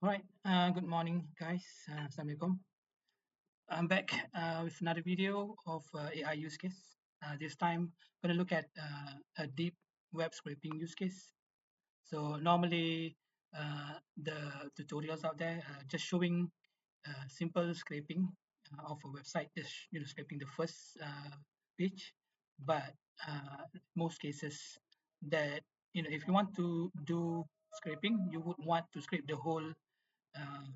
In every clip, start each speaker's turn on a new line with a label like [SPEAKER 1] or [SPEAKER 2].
[SPEAKER 1] All right, good morning, guys. Assalamualaikum. I'm back with another video of AI use case. This time, I'm going to look at a deep web scraping use case. So normally, the tutorials out there just showing simple scraping of a website, just scraping the first page. But most cases that if you want to do scraping, you would want to scrape the whole uh,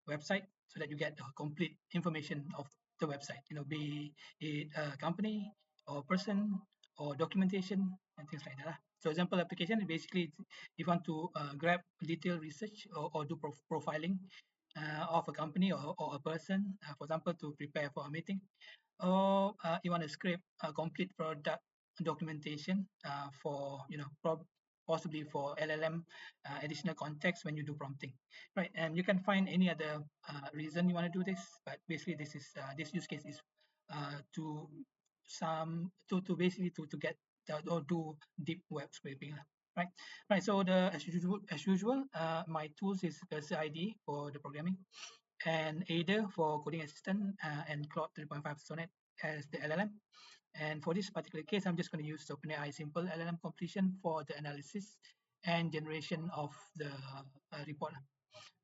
[SPEAKER 1] website so that you get the complete information of the website, be it a company or person or documentation and things like that. So example application is basically if you want to grab detailed research or do profiling of a company or a person, for example, to prepare for a meeting, or you want to scrape a complete product documentation for possibly for LLM additional context when you do prompting, right? And you can find any other reason you want to do this, but basically this use case is to basically to get or do deep web scraping, right? Right. So the as usual, my tools is Cursor ID for the programming, and Ada for coding assistant, and Claude 3.5 Sonnet as the LLM. And for this particular case, I'm just going to use OpenAI simple LLM completion for the analysis and generation of the report.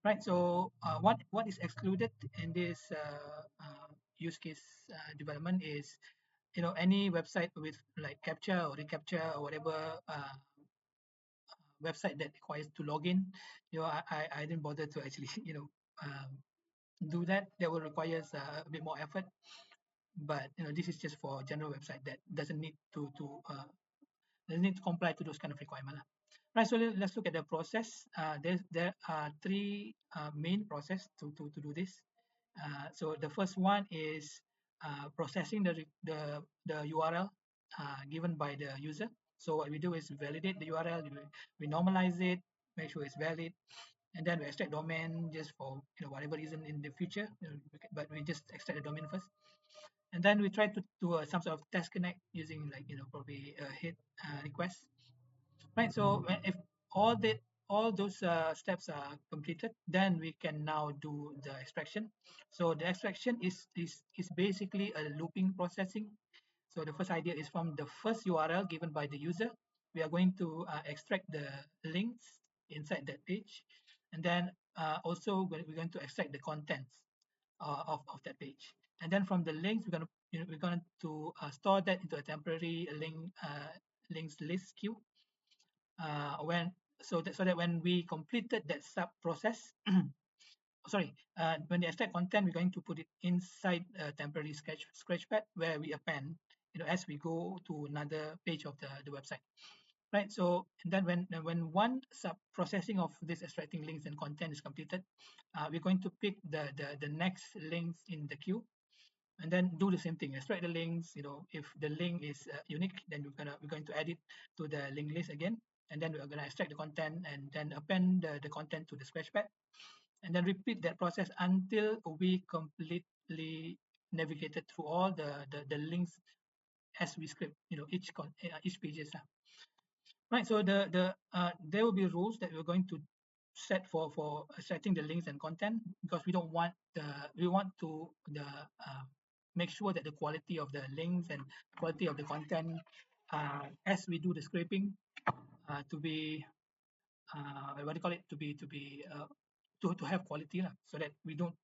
[SPEAKER 1] Right. So what is excluded in this use case development is any website with like captcha or recaptcha or whatever website that requires to log in. I didn't bother to actually do that. That will requires a bit more effort, but this is just for general website that doesn't need to comply to those kind of requirement lah. Right, so let's look at the process. There are three main process to do this. So the first one is processing the URL given by the user. So what we do is validate the URL, we normalize it, make sure it's valid, and then we extract domain just for whatever reason in the future. But we just extract the domain first, and then we try to do some sort of test connect using like probably a hit request, right? So if all the all those steps are completed, then we can now do the extraction. So the extraction is basically a looping processing. So the first idea is from the first URL given by the user, we are going to extract the links inside that page, and then also we're going to extract the contents of that page. And then from the links, we're going to store that into a temporary links list queue. When so that when we completed that sub process, sorry, when they extract content, we're going to put it inside a temporary scratchpad where we append, as we go to another page of the website, right? So and then when one sub processing of this extracting links and content is completed, we're going to pick the next links in the queue, and then do the same thing, extract the links. If the link is unique, then we're going to add it to the link list again, and then we're going to extract the content and then append the content to the scratchpad, and then repeat that process until we completely navigated through all the links as we script each pages. Right. So there will be rules that we're going to set for setting the links and content, because we want to make sure that the quality of the links and quality of the content as we do the scraping to be what do you call it, to have quality lah, so that we don't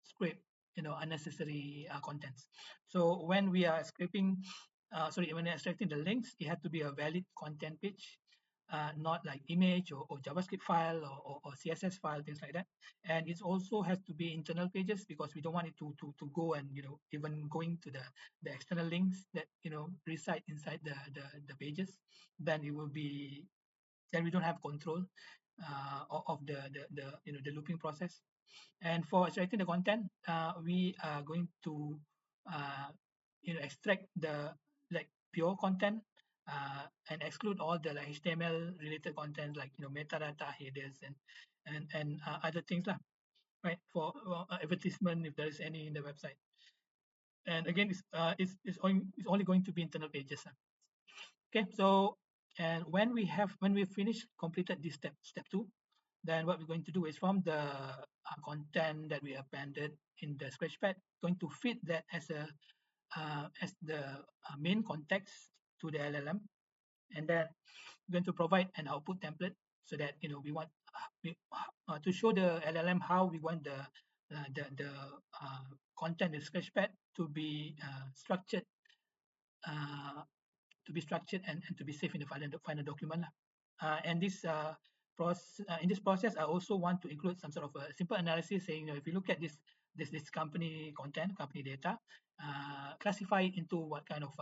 [SPEAKER 1] scrape unnecessary contents. So when we are scraping, sorry, when extracting the links, it had to be a valid content page, not like image or JavaScript file or CSS file, things like that. And it also has to be internal pages, because we don't want it to go and even going to the external links that reside inside the pages. Then it will be, then we don't have control of the looping process. And for extracting the content, we are going to uh, extract the like pure content, and exclude all the like HTML related content, like metadata, headers, and other things lah, right? For advertisement, if there is any in the website. And again, it's only going to be internal pages. Okay, so and when we finish completed this step two, then what we're going to do is from the content that we appended in the Scratchpad, going to feed that as the main context to the LLM, and then we're going to provide an output template so that we want to show the LLM how we want the content in Scratchpad to be structured uh, and to be safe in the final document. And in this process, I also want to include some sort of a simple analysis saying, if you look at this company content, company data, classify it into what kind of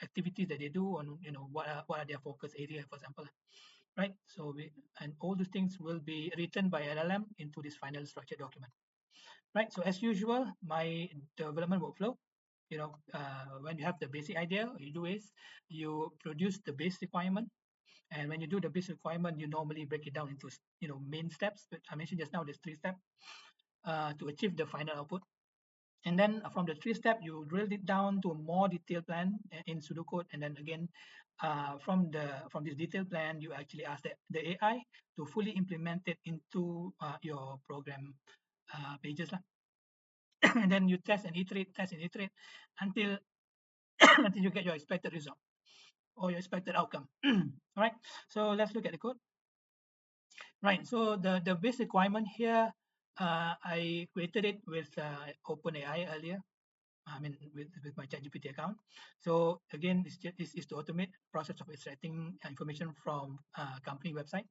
[SPEAKER 1] activities that they do, and what are their focus area, for example, right? So and all those things will be written by LLM into this final structured document, right? So as usual, my development workflow, when you have the basic idea, what you do is you produce the base requirement. And when you do the base requirement, you normally break it down into main steps. But I mentioned just now there's 3 steps to achieve the final output. And then from the 3 step, you drill it down to a more detailed plan in pseudocode. And then again, from this detailed plan, you actually ask the AI to fully implement it into your program pages. And then you test and iterate until until you get your expected result or your expected outcome. All right. So let's look at the code. Right. So the base requirement here, I created it with OpenAI earlier. I mean, with my ChatGPT account. So again, this is to automate process of extracting information from company website.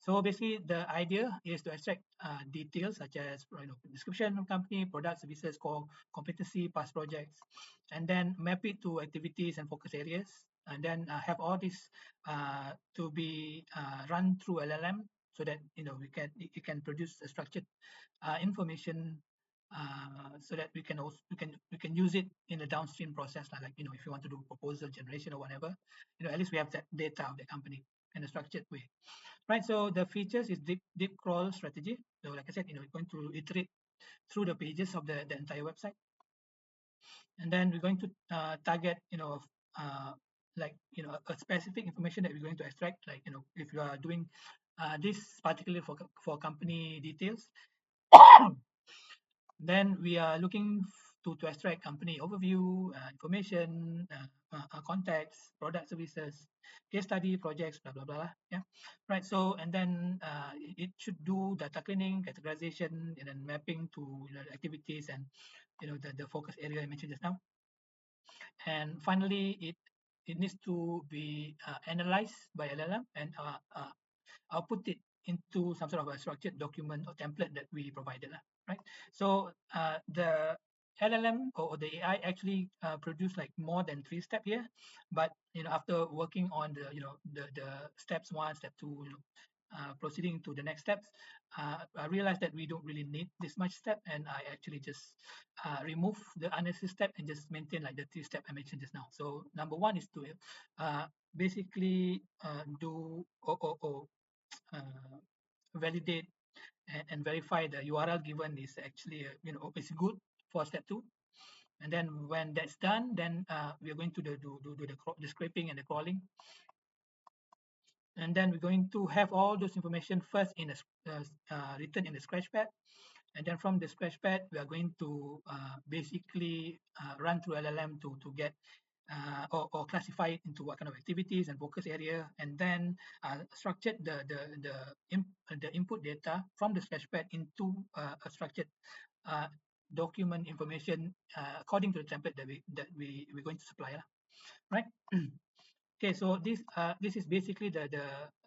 [SPEAKER 1] So basically, the idea is to extract details such as description of company, product, services, core competency, past projects, and then map it to activities and focus areas, and then have all this to be run through LLM so that it can produce a structured information so that we can use it in the downstream process, like if you want to do proposal generation or whatever, at least we have that data of the company in a structured way. Right, so the features is deep crawl strategy. So like I said, we're going to iterate through the pages of the entire website, and then we're going to target, like a specific information that we're going to extract. Like if you are doing this particularly for company details, then we are looking to extract company overview, information, contacts, product, services, case study, projects, blah blah blah. Yeah, right. So and then it should do data cleaning, categorization, and then mapping to activities and the focus area I mentioned just now. And finally, it needs to be analyzed by LLM and I'll put it into some sort of a structured document or template that we provided, right? So the LLM or the AI actually produce like more than 3 steps here, but after working on the steps 1, step 2, proceeding to the next steps, I realized that we don't really need this much step, and I actually just remove the unnecessary step and just maintain like the 3 step I mentioned just now. So number 1 is to basically do or validate and verify the URL given is actually is good for step 2. And then when that's done, then we are going to do the scraping and the crawling, and then we're going to have all those information first in written in the Scratchpad, and then from the Scratchpad we are going to basically run through LLM to get or classify it into what kind of activities and focus area, and then structured the input data from the Sketchpad into a structured uh, document information according to the template we're going to supply, right? Okay, so this is basically the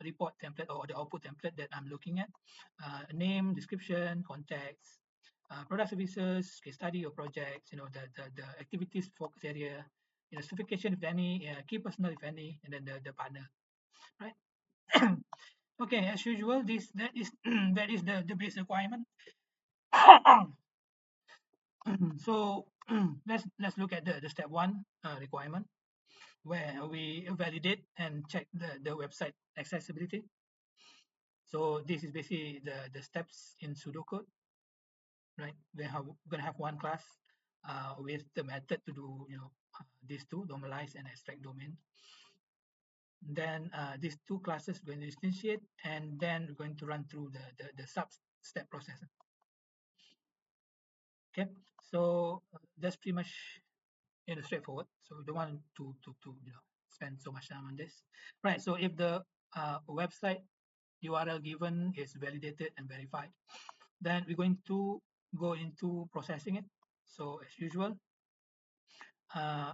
[SPEAKER 1] report template or the output template that I'm looking at. Name, description, context, product, services, case study or projects, the activities focus area, certification if any, key personnel if any, and then the partner, right? Okay, as usual, that is that is the base requirement. So let's look at the step 1 requirement, where we validate and check the website accessibility. So this is basically the steps in pseudocode, right? We're going to have one class with the method to do these two, normalize and extract domain. Then these two classes we're going to instantiate, and then we're going to run through the sub step process. Okay, so that's pretty much straightforward. So we don't want to spend so much time on this. Right. So if the website URL given is validated and verified, then we're going to go into processing it. So as usual,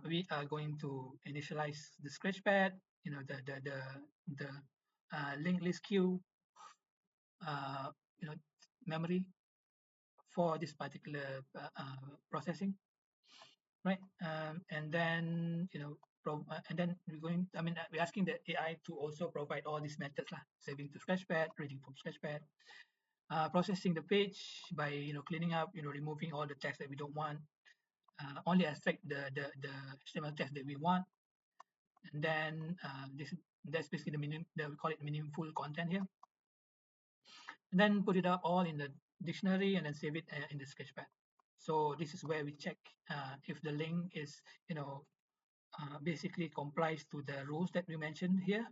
[SPEAKER 1] we are going to initialize the scratchpad, the linked list queue, uh, you know, memory for this particular processing, right? And then and then we're going. I mean, we're asking the AI to also provide all these methods, lah, saving to scratchpad, reading from scratchpad, processing the page by cleaning up, removing all the text that we don't want, only extract the HTML text that we want, and then that's basically we call it meaningful content here. And then put it up all in the dictionary and then save it in the sketchpad. So this is where we check if the link is basically complies to the rules that we mentioned here.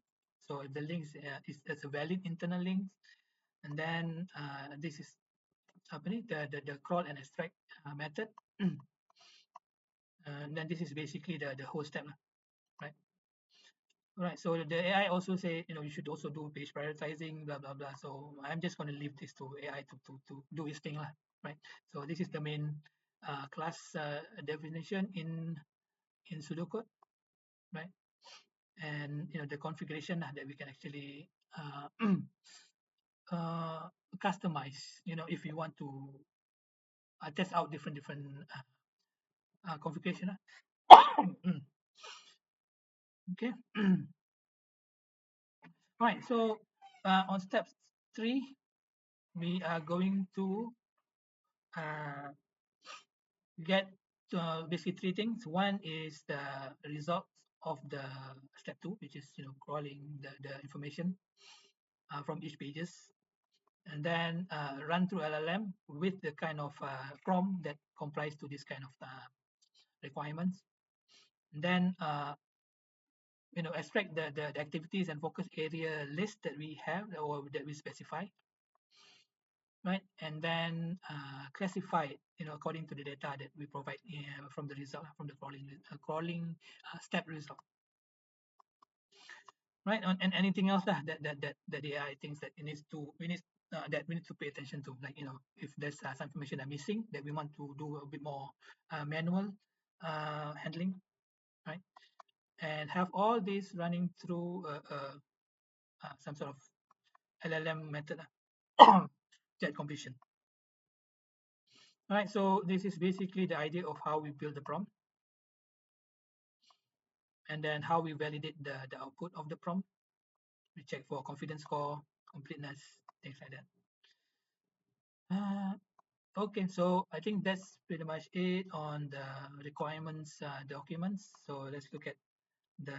[SPEAKER 1] So if the link is a valid internal link, and then this is the crawl and extract method. And then this is basically the whole step, right? Right. So the AI also say, you should also do page prioritizing, blah blah blah. So I'm just going to leave this to AI to do its thing, lah. Right. So this is the main class definition in pseudocode, right? And the configuration that we can actually uh, customize. If you want to test out different configuration. Okay. Right. So on step 3, we are going to uh, get basically 3 things. One is the results of the step 2, which is crawling the information from each pages, and then run through LLM with the kind of prompt that complies to this kind of requirements. And then extract the activities and focus area list that we have or that we specify, right? And then classify it, according to the data that we provide from the result, from the crawling step result, right? And anything else that the AI thinks that it needs to that we need to pay attention to, like if there's some information that missing that we want to do a bit more manual handling, right? And have all this running through some sort of LLM method, chat completion. All right, so this is basically the idea of how we build the prompt, and then how we validate the output of the prompt. We check for confidence score, completeness, things like that. Okay, so I think that's pretty much it on the requirements documents. So let's look at the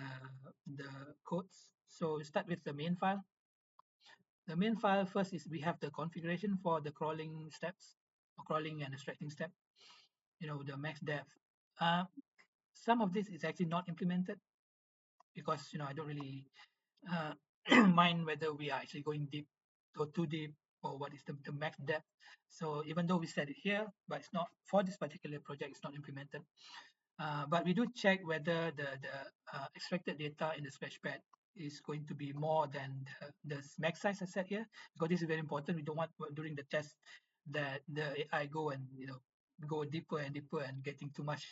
[SPEAKER 1] the codes. So we start with the main file. The main file first is we have the configuration for the crawling steps, or crawling and extracting step. The max depth. Uh, some of this is actually not implemented because I don't really uh, mind whether we are actually going deep or too deep, or what is the max depth. So even though we set it here, but it's not for this particular project, it's not implemented. But we do check whether the extracted data in the sketchpad is going to be more than the max size I set here, because this is very important. We don't want during the test that the AI go and go deeper and deeper and getting too much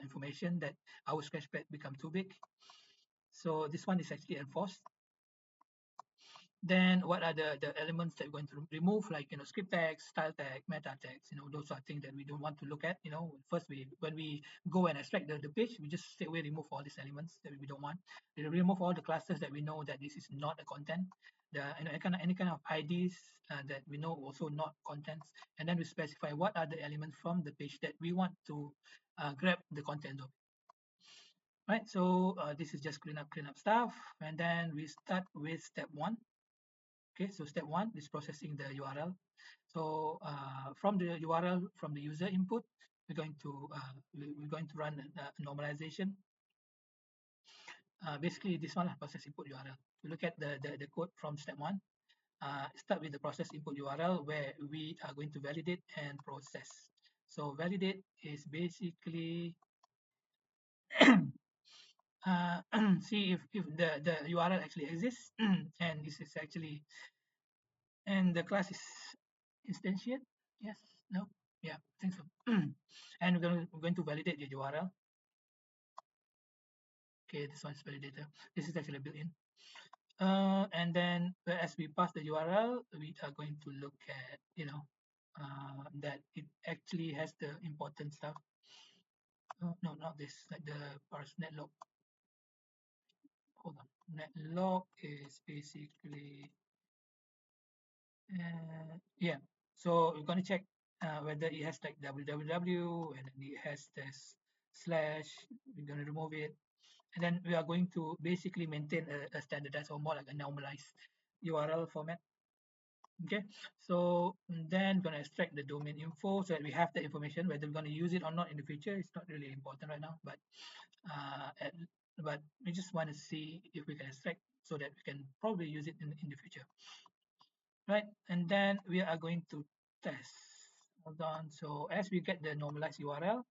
[SPEAKER 1] information that our sketchpad become too big. So this one is actually enforced. Then what are the elements that we're going to remove, like script tags, style tag, meta tags. Those are things that we don't want to look at. First when we go and extract the page, we just straight away remove all these elements that we don't want. We remove all the classes that we know that this is not a content. Any kind of IDs that we know also not contents, and then we specify what are the elements from the page that we want to grab the content of. Right, so this is just clean up stuff, and then we start with step 1. Okay, so step 1 is processing the URL. So from the URL, from the user input, we're going to run a normalization basically this one, process input URL. We look at the code from step one. Start with the process input URL where we are going to validate and process. So validate is basically see if the URL actually exists and this is actually, and the class is instantiate. Yes, no, yeah, I think so. And we're going to validate the URL. Okay, this one's validator. This is actually built in. And then as we pass the URL, we are going to look at, that it actually has the important stuff. No, not this, like the parse netlog. Hold on. Netlog is basically, yeah. So we're going to check whether it has like www and then it has this slash. We're going to remove it. And then we are going to basically maintain a standardized or more like a normalized URL format. Okay, so then we're going to extract the domain info so that we have the information. Whether we're going to use it or not in the future, it's not really important right now, but uh, at, but we just want to see if we can extract so that we can probably use it in the future, right? And then we are going to test. Hold on. So as we get the normalized URL,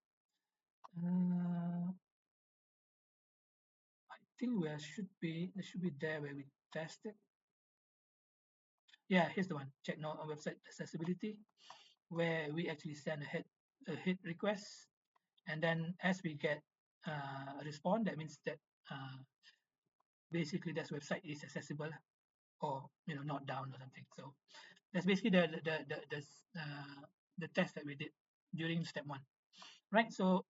[SPEAKER 1] I think there should be there where we test it. Yeah, here's the one. Check now on website accessibility, where we actually send a hit request, and then as we get a response, that means that basically this website is accessible or not down or something. So that's basically the test that we did during step one, right? So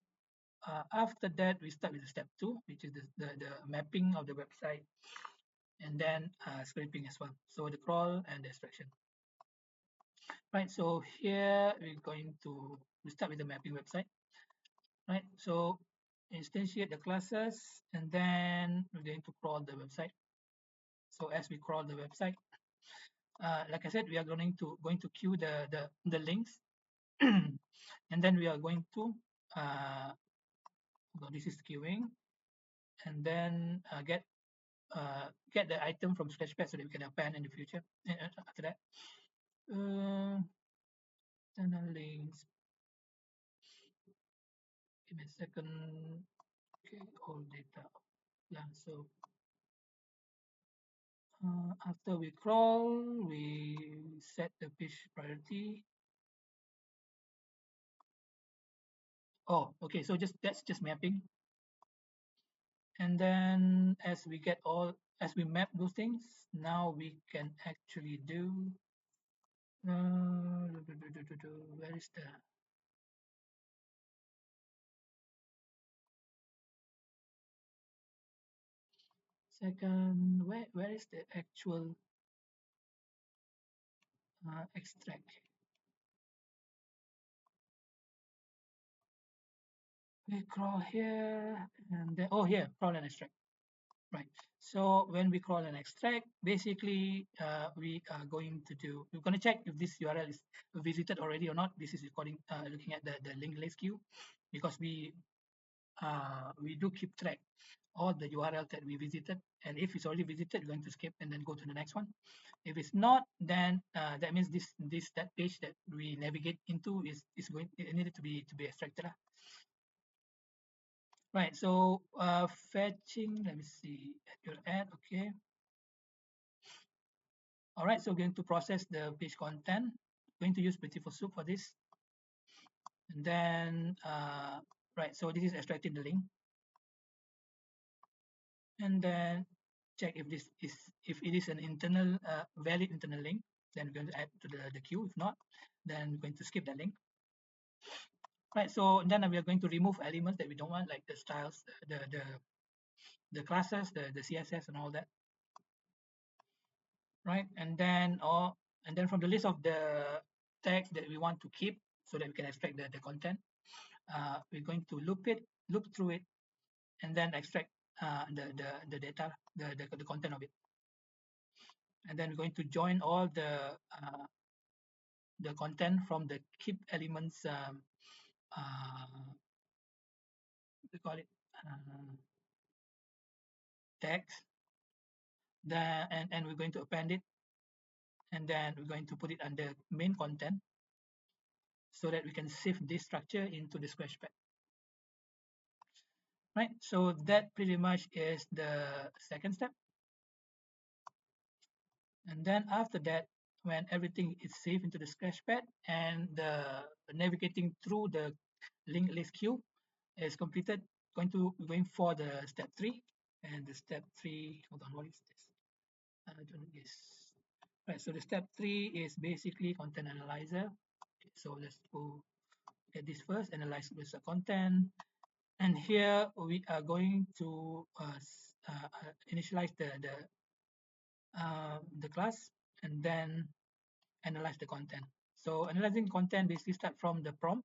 [SPEAKER 1] after that, we start with step two, which is the mapping of the website, and then scraping as well. So the crawl and the extraction. Right, so here we start with the mapping website, right? So instantiate the classes, and then we're going to crawl the website. So as we crawl the website, like I said, we are going to queue the links, and then we are going to well, this is queuing, and then get the item from Sketchpad so that we can append in the future. And after that, external links. Give me a second. Okay, all data. Yeah, so after we crawl, we set the page priority. Oh, okay, so that's just mapping. And then as we map those things, now we can actually do, where is the second, where is the actual extract? We crawl here, and then, oh, here, crawl and extract. Right. So when we crawl and extract, basically we're going to check if this URL is visited already or not. This is looking at the linked list queue, because we do keep track all the URL that we visited, and if it's already visited, we're going to skip and then go to the next one. If it's not, then that means that page that we navigate into is going it needed to be extracted. Right. So fetching. Let me see at your end. Okay. All right, so we're going to process the page content. Going to use Beautiful Soup for this. And then, right, so this is extracting the link. And then check if it is an internal, valid internal link, then we're going to add to the queue. If not, then we're going to skip that link. Right, so then we are going to remove elements that we don't want, like the styles, the classes, the CSS and all that. Right, and then from the list of the tags that we want to keep so that we can extract the content, we're going to loop through it, and then extract the data, the content of it. And then we're going to join all the content from the keep elements, we call it text, and we're going to append it, and then we're going to put it under main content so that we can save this structure into the scratchpad. Right, so that pretty much is the second step. And then after that, when everything is saved into the scratchpad and the navigating through the linked list queue is completed, going for the step 3. And the step 3, hold on, what is this? I don't guess. Right, so the step 3 is basically content analyzer. Okay, so let's go get this first, analyze the content. And here we are going to initialize the class and then analyze the content. So analyzing content basically start from the prompt.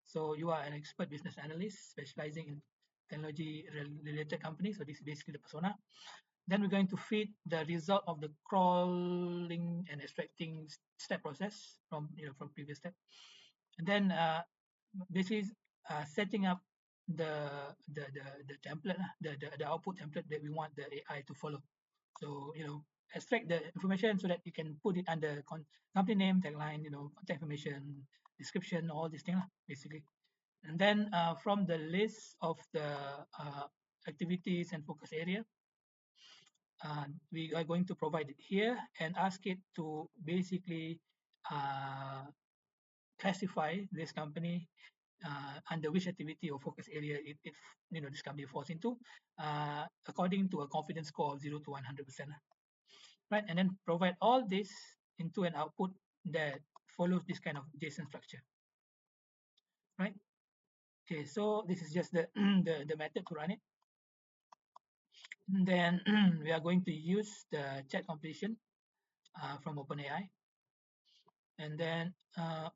[SPEAKER 1] So you are an expert business analyst specializing in technology related companies. So this is basically the persona. Then we're going to feed the result of the crawling and extracting step process from from previous step. And then this is setting up the the template, the output template that we want the AI to follow. So extract the information so that you can put it under company name, tagline, contact information, description, all these things basically. And then from the list of the activities and focus area, we are going to provide it here and ask it to basically uh, classify this company under which activity or focus area this company falls into, according to a confidence score of 0 to 100%, right? And then provide all this into an output that follows this kind of JSON structure, right? Okay, so this is just the the method to run it. And then we are going to use the chat completion from OpenAI, and then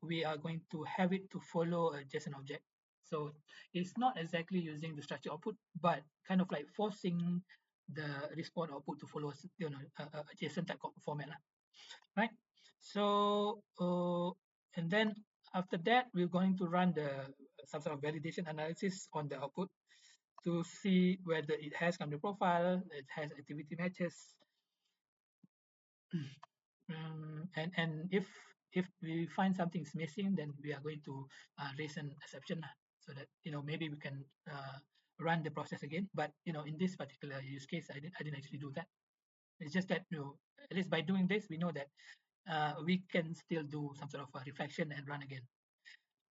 [SPEAKER 1] we are going to have it to follow a JSON object. So it's not exactly using the structure output, but kind of like forcing the response output to follow a JSON type format, right? So and then after that, we're going to run the some sort of validation analysis on the output to see whether it has company profile, it has activity matches, and if we find something is missing, then we are going to raise an exception so that maybe we can run the process again. But in this particular use case, I didn't actually do that. It's just that at least by doing this, we know that we can still do some sort of reflection and run again.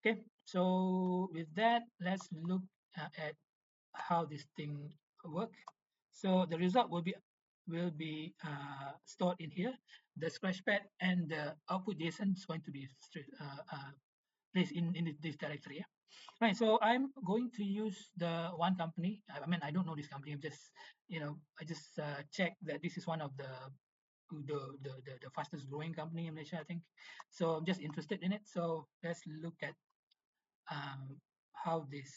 [SPEAKER 1] Okay, so with that, let's look at how this thing work. So the result will be stored in here. The scratchpad and the output JSON is going to be placed in this directory. Yeah? Right. So I'm going to use the one company. I mean, I don't know this company. I'm just I just checked that this is one of the fastest growing company in Malaysia, I think. So I'm just interested in it. So let's look at how this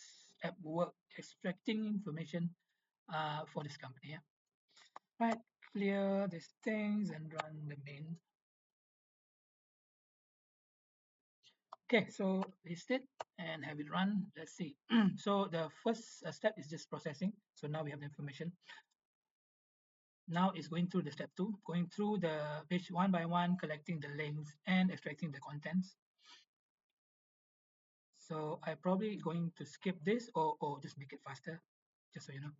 [SPEAKER 1] app work extracting information for this company. Yeah. Right, clear these things and run the main. Okay, so list it and have it run. Let's see. So the first step is just processing. So now we have the information. Now it's going through the step 2, going through the page one by one, collecting the links and extracting the contents. So I'm probably going to skip this or just make it faster, just so you know.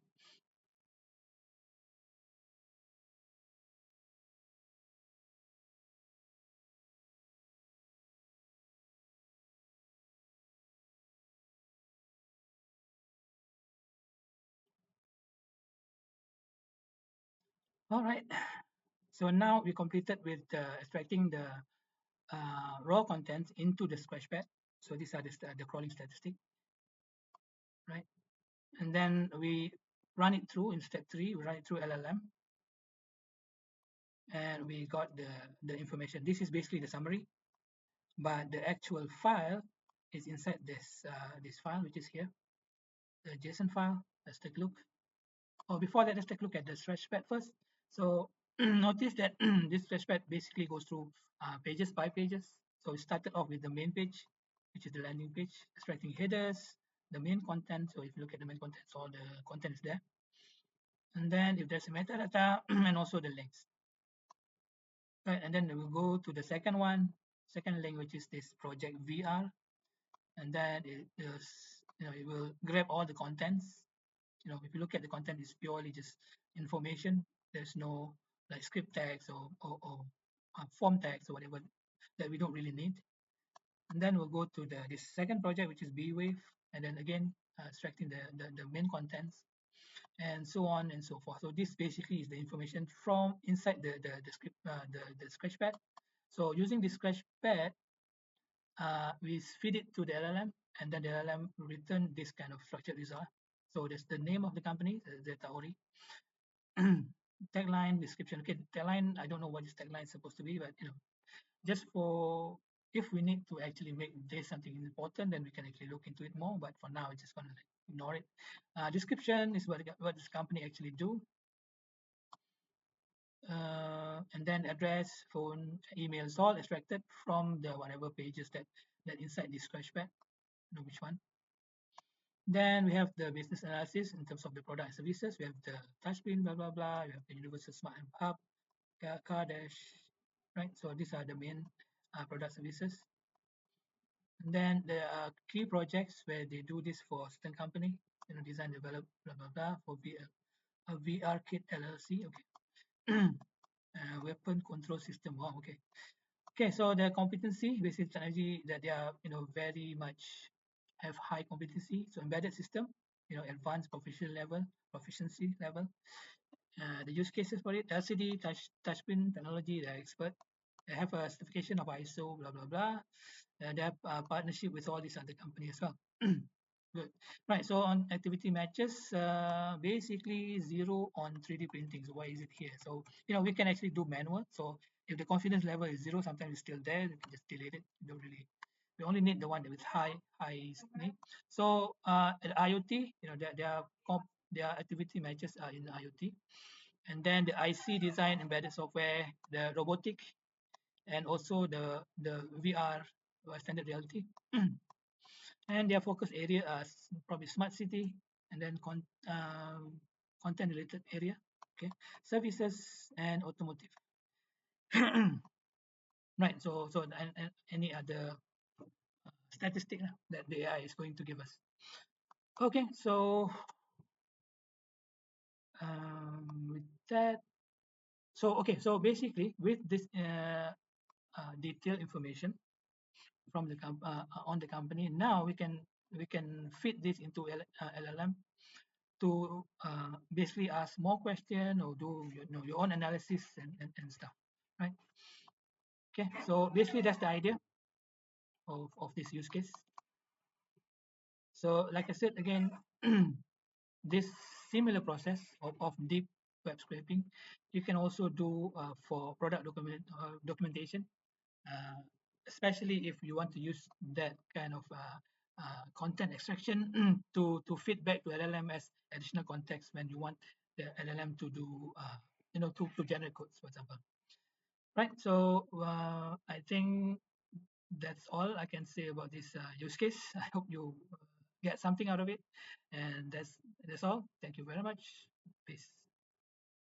[SPEAKER 1] All right. So now we completed with extracting the raw contents into the scratchpad. So these are the crawling statistic, right? And then we run it through in step 3. We run it through LLM, and we got the information. This is basically the summary, but the actual file is inside this file, which is here, the JSON file. Let's take a look. Oh, before that, let's take a look at the scratchpad first. So notice that this scratchpad basically goes through pages by pages. So we started off with the main page, which is the landing page, extracting headers, the main content. So if you look at the main content, all the content is there. and then if there's a metadata and also the links, right? And then we'll go to the second one, second link, which is this project VR, and then it is, it will grab all the contents. If you look at the content, it's purely just information. There's no like script tags or form tags or whatever that we don't really need. And then we'll go to this second project, which is B-Wave, and then again extracting the main contents and so on and so forth. So this basically is the information from inside the script, the Scratchpad. So using the Scratchpad, we feed it to the LLM, and then the LLM return this kind of structured result. So that's the name of the company, the Taori. Tagline, description. Okay, tagline, I don't know what this tagline is supposed to be, but just for if we need to actually make this something important, then we can actually look into it more. But for now, we're just gonna ignore it. Description is what this company actually do, and then address, phone, email is all extracted from the whatever pages that inside this Scratchpad. Which one? Then we have the business analysis in terms of the product and services. We have the touchscreen, blah blah blah. We have the universal smart hub, car dash, right? So these are the main product services. And then there are key projects where they do this for certain company, design, develop, blah blah blah for a VR kit LLC. Okay. Weapon control system. Wow. Okay. Okay. So the competency, basic technology that they are, very much have high competency. So embedded system, advanced proficiency level. The use cases for it, LCD, touchscreen technology, they're expert. They have a certification of ISO, blah, blah, blah. They have a partnership with all these other companies as well. Good. Right, so on activity matches, basically zero on 3D printing. So why is it here? So, we can actually do manual. So if the confidence level is zero, sometimes it's still there, you can just delete it. You don't really, we only need the one that is high need. So at IoT, their activity matches are in IoT. And then the IC design, embedded software, the robotic, and also the VR, standard reality. And their focus area are probably smart city, and then content related area, okay, services and automotive. Right. And any other statistic that the AI is going to give us. Okay, so with that, so basically with this detailed information from the on the company, now we can fit this into LLM to basically ask more question or do your own analysis and stuff, right? Okay, so basically that's the idea of this use case. So like I said again, this similar process of deep web scraping, you can also do for product documentation, uh, especially if you want to use that kind of content extraction to feed back to LLM as additional context when you want the LLM to do, to generate codes, for example. Right. So I think that's all I can say about this use case. I hope you get something out of it, and that's all. Thank you very much. Peace.